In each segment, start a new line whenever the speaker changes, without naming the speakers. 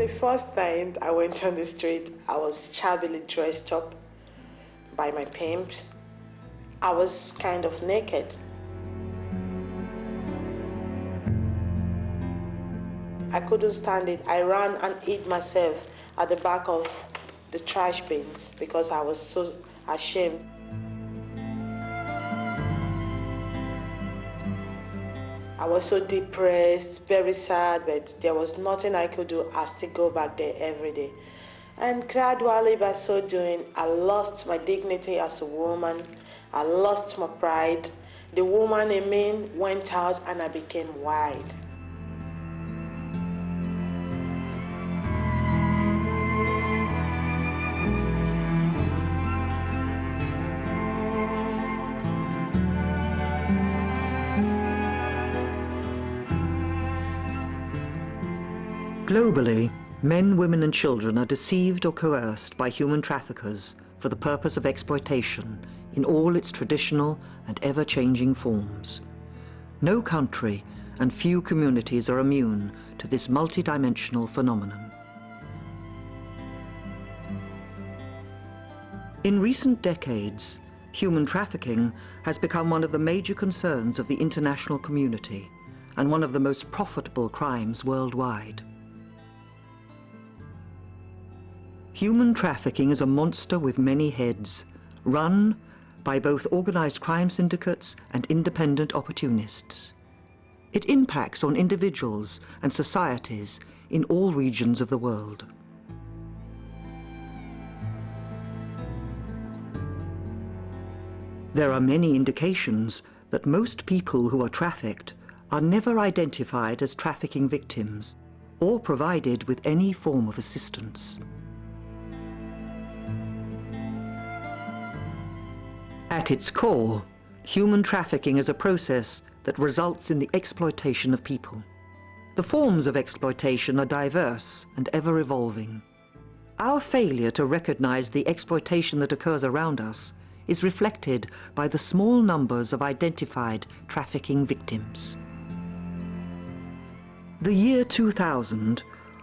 the first night I went on the street, I was shabbily dressed up by my pimps. I was kind of naked. I couldn't stand it. I ran and hid myself at the back of the trash bins because I was so ashamed. I was so depressed, very sad, but there was nothing I could do. I still go back there every day. And gradually, by so doing, I lost my dignity as a woman. I lost my pride. The woman in me went out and I became wild.
Globally, men, women and children are deceived or coerced by human traffickers for the purpose of exploitation in all its traditional and ever-changing forms. No country and few communities are immune to this multidimensional phenomenon. In recent decades, human trafficking has become one of the major concerns of the international community and one of the most profitable crimes worldwide. Human trafficking is a monster with many heads, run by both organized crime syndicates and independent opportunists. It impacts on individuals and societies in all regions of the world. There are many indications that most people who are trafficked are never identified as trafficking victims or provided with any form of assistance. At its core, human trafficking is a process that results in the exploitation of people. The forms of exploitation are diverse and ever-evolving. Our failure to recognize the exploitation that occurs around us is reflected by the small numbers of identified trafficking victims. The year 2000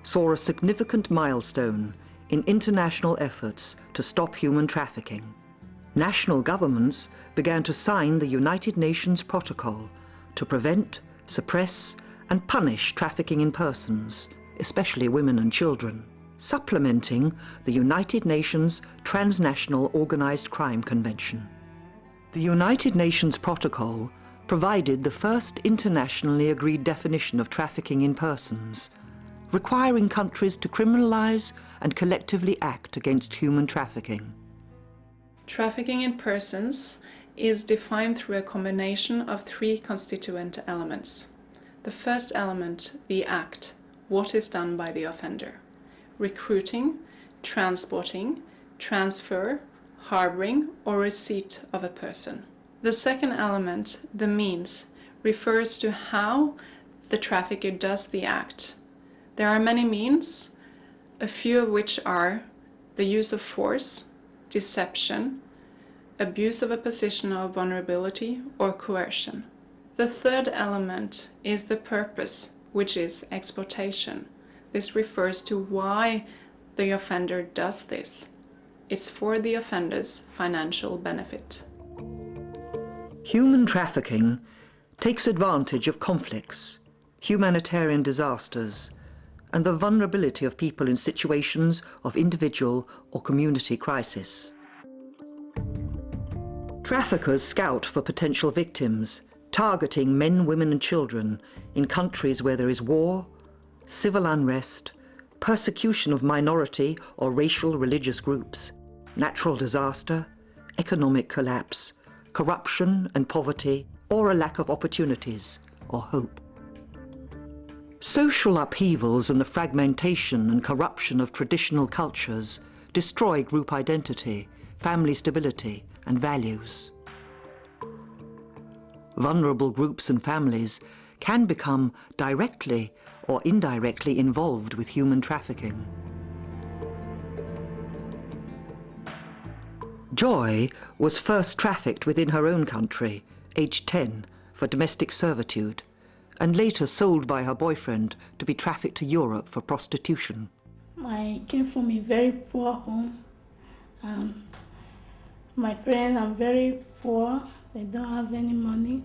saw a significant milestone in international efforts to stop human trafficking. National governments began to sign the United Nations Protocol to prevent, suppress, and punish trafficking in persons, especially women and children, supplementing the United Nations Transnational Organized Crime Convention. The United Nations Protocol provided the first internationally agreed definition of trafficking in persons, requiring countries to criminalize and collectively act against human trafficking.
Trafficking in persons is defined through a combination of three constituent elements. The first element, the act, what is done by the offender. Recruiting, transporting, transfer, harboring or receipt of a person. The second element, the means, refers to how the trafficker does the act. There are many means, a few of which are the use of force, deception, abuse of a position of vulnerability, or coercion. The third element is the purpose, which is exploitation. This refers to why the offender does this. It's for the offender's financial benefit.
Human trafficking takes advantage of conflicts, humanitarian disasters, and the vulnerability of people in situations of individual or community crisis. Traffickers scout for potential victims, targeting men, women and children in countries where there is war, civil unrest, persecution of minority or racial religious groups, natural disaster, economic collapse, corruption and poverty, or a lack of opportunities or hope. Social upheavals and the fragmentation and corruption of traditional cultures destroy group identity, family stability, and values. Vulnerable groups and families can become directly or indirectly involved with human trafficking. Joy was first trafficked within her own country, aged 10, for domestic servitude, and later sold by her boyfriend to be trafficked to Europe for prostitution.
I came from a very poor home. My parents are very poor. They don't have any money.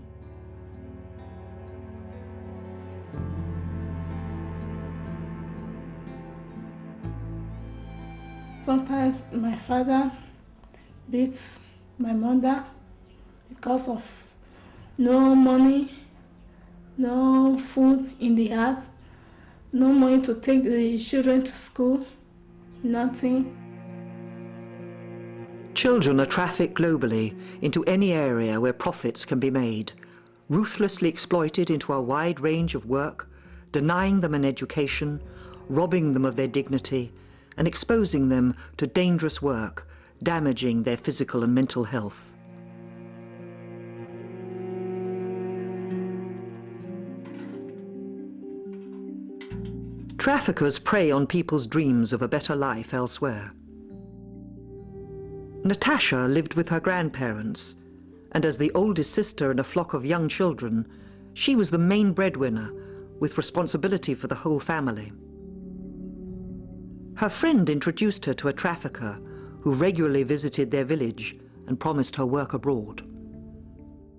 Sometimes my father beats my mother because of no money, no food in the house, no money to take the children to school, nothing.
Children are trafficked globally into any area where profits can be made, ruthlessly exploited into a wide range of work, denying them an education, robbing them of their dignity, and exposing them to dangerous work, damaging their physical and mental health. Traffickers prey on people's dreams of a better life elsewhere. Natasha lived with her grandparents, and as the oldest sister in a flock of young children, she was the main breadwinner, with responsibility for the whole family. Her friend introduced her to a trafficker who regularly visited their village and promised her work abroad.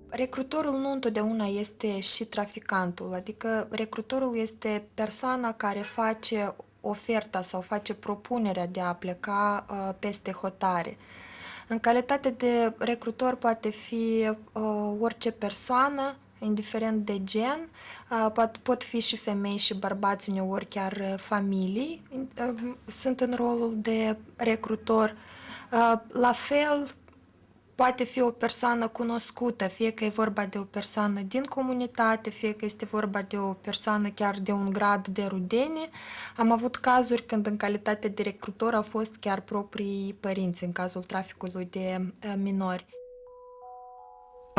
Recrutorul nu întotdeauna este și traficantul, adică recrutorul este persoana care face oferta sau face propunerea de a pleca peste hotare. În calitate de recrutor poate fi orice persoană, indiferent de gen, pot fi și femei și bărbați, uneori chiar familii sunt în rolul de recrutor. La fel, poate fi o persoană cunoscută, fie că e vorba de o persoană din comunitate, fie că este vorba de o persoană chiar de un grad de rudenie. Am avut cazuri când în calitate de recrutor au fost chiar proprii părinți în cazul traficului de minori.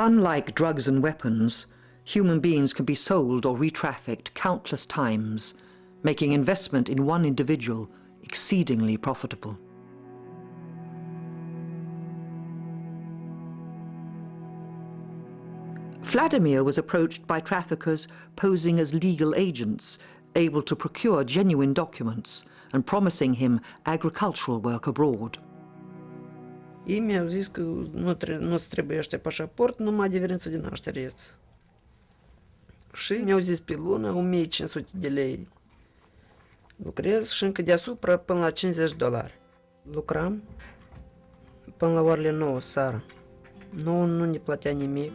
Unlike drugs and weapons, human beings can be sold or re-trafficked countless times, making investment in one individual exceedingly profitable. Vladimir was approached by traffickers posing as legal agents, able to procure genuine documents and promising him agricultural work abroad.
Ei mi-au zis că nu-ți trebuiește pașaport, numai diferența de naștere este. Și mi-au zis pe lună 1500 de lei lucrez și încă deasupra până la $50. Lucram până la orele 9 seara. Nu ne plătea nimic.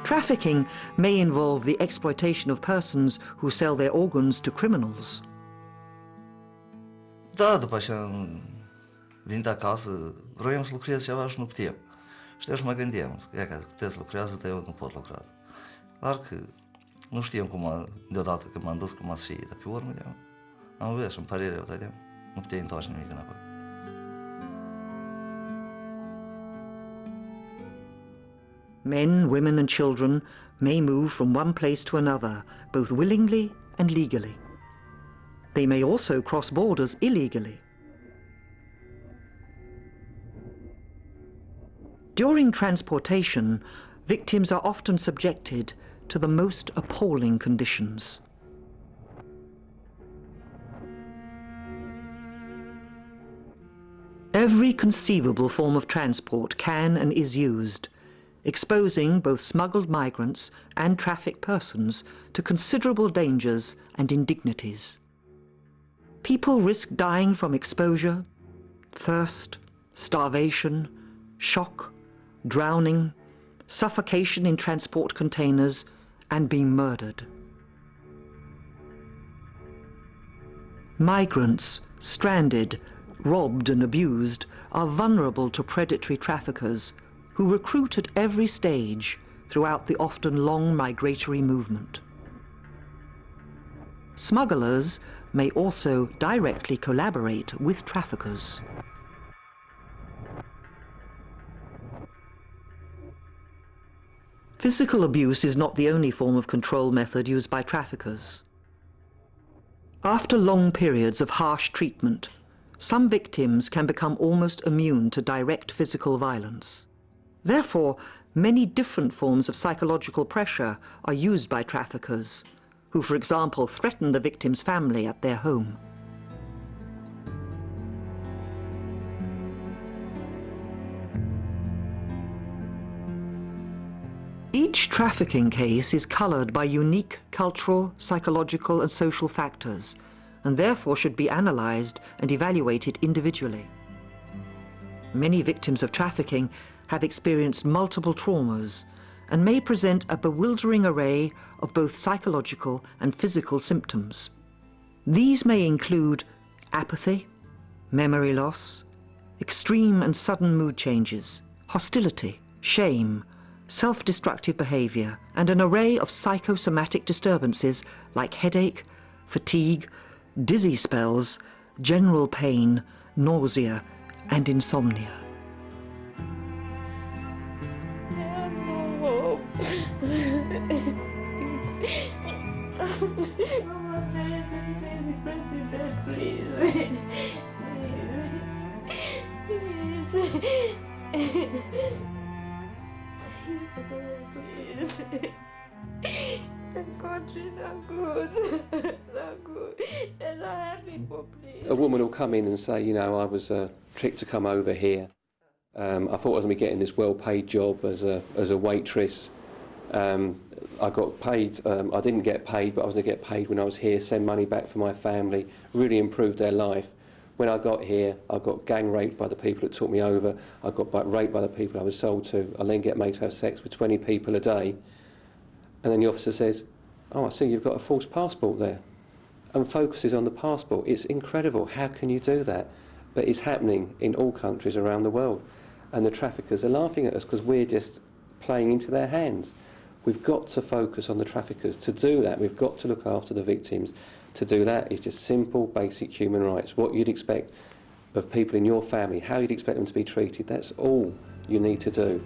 Trafficking may involve the exploitation of persons who sell their organs to criminals.
Da, după ce am venit acasă, vroiam să lucrez ceva și nu puteam. Și mă gândeam, că puteți să lucrează, dar eu nu pot lucra. Dar că nu știam cum, deodată când m-am dus, cum a și dar pe urmă, am văzut și îmi pare rău, dar nu puteai întoarce nimic înapoi.
Men, women and children may move from one place to another, both willingly and legally. They may also cross borders illegally. During transportation, victims are often subjected to the most appalling conditions. Every conceivable form of transport can and is used, exposing both smuggled migrants and trafficked persons to considerable dangers and indignities. People risk dying from exposure, thirst, starvation, shock, drowning, suffocation in transport containers, and being murdered. Migrants, stranded, robbed and abused, are vulnerable to predatory traffickers who recruit at every stage throughout the often long migratory movement. Smugglers may also directly collaborate with traffickers. Physical abuse is not the only form of control method used by traffickers. After long periods of harsh treatment, some victims can become almost immune to direct physical violence. Therefore, many different forms of psychological pressure are used by traffickers, who, for example, threaten the victim's family at their home. Each trafficking case is colored by unique cultural, psychological, and social factors, and therefore should be analyzed and evaluated individually. Many victims of trafficking have experienced multiple traumas and may present a bewildering array of both psychological and physical symptoms. These may include apathy, memory loss, extreme and sudden mood changes, hostility, shame, self-destructive behavior, and an array of psychosomatic disturbances like headache, fatigue, dizzy spells, general pain, nausea, and insomnia.
A woman will come in and say, you know, I was tricked to come over here. I thought I was going to be getting this well-paid job as a waitress. I got paid, I didn't get paid, but I was going to get paid when I was here, send money back for my family, really improved their life. When I got here, I got gang raped by the people that took me over. I got raped by the people I was sold to. I then get made to have sex with 20 people a day. And then the officer says, oh, I see you've got a false passport there. And focuses on the passport. It's incredible. How can you do that? But it's happening in all countries around the world. And the traffickers are laughing at us because we're just playing into their hands. We've got to focus on the traffickers. To do that, we've got to look after the victims. To do that is just simple, basic human rights. What you'd expect of people in your family, how you'd expect them to be treated, that's all you need to do.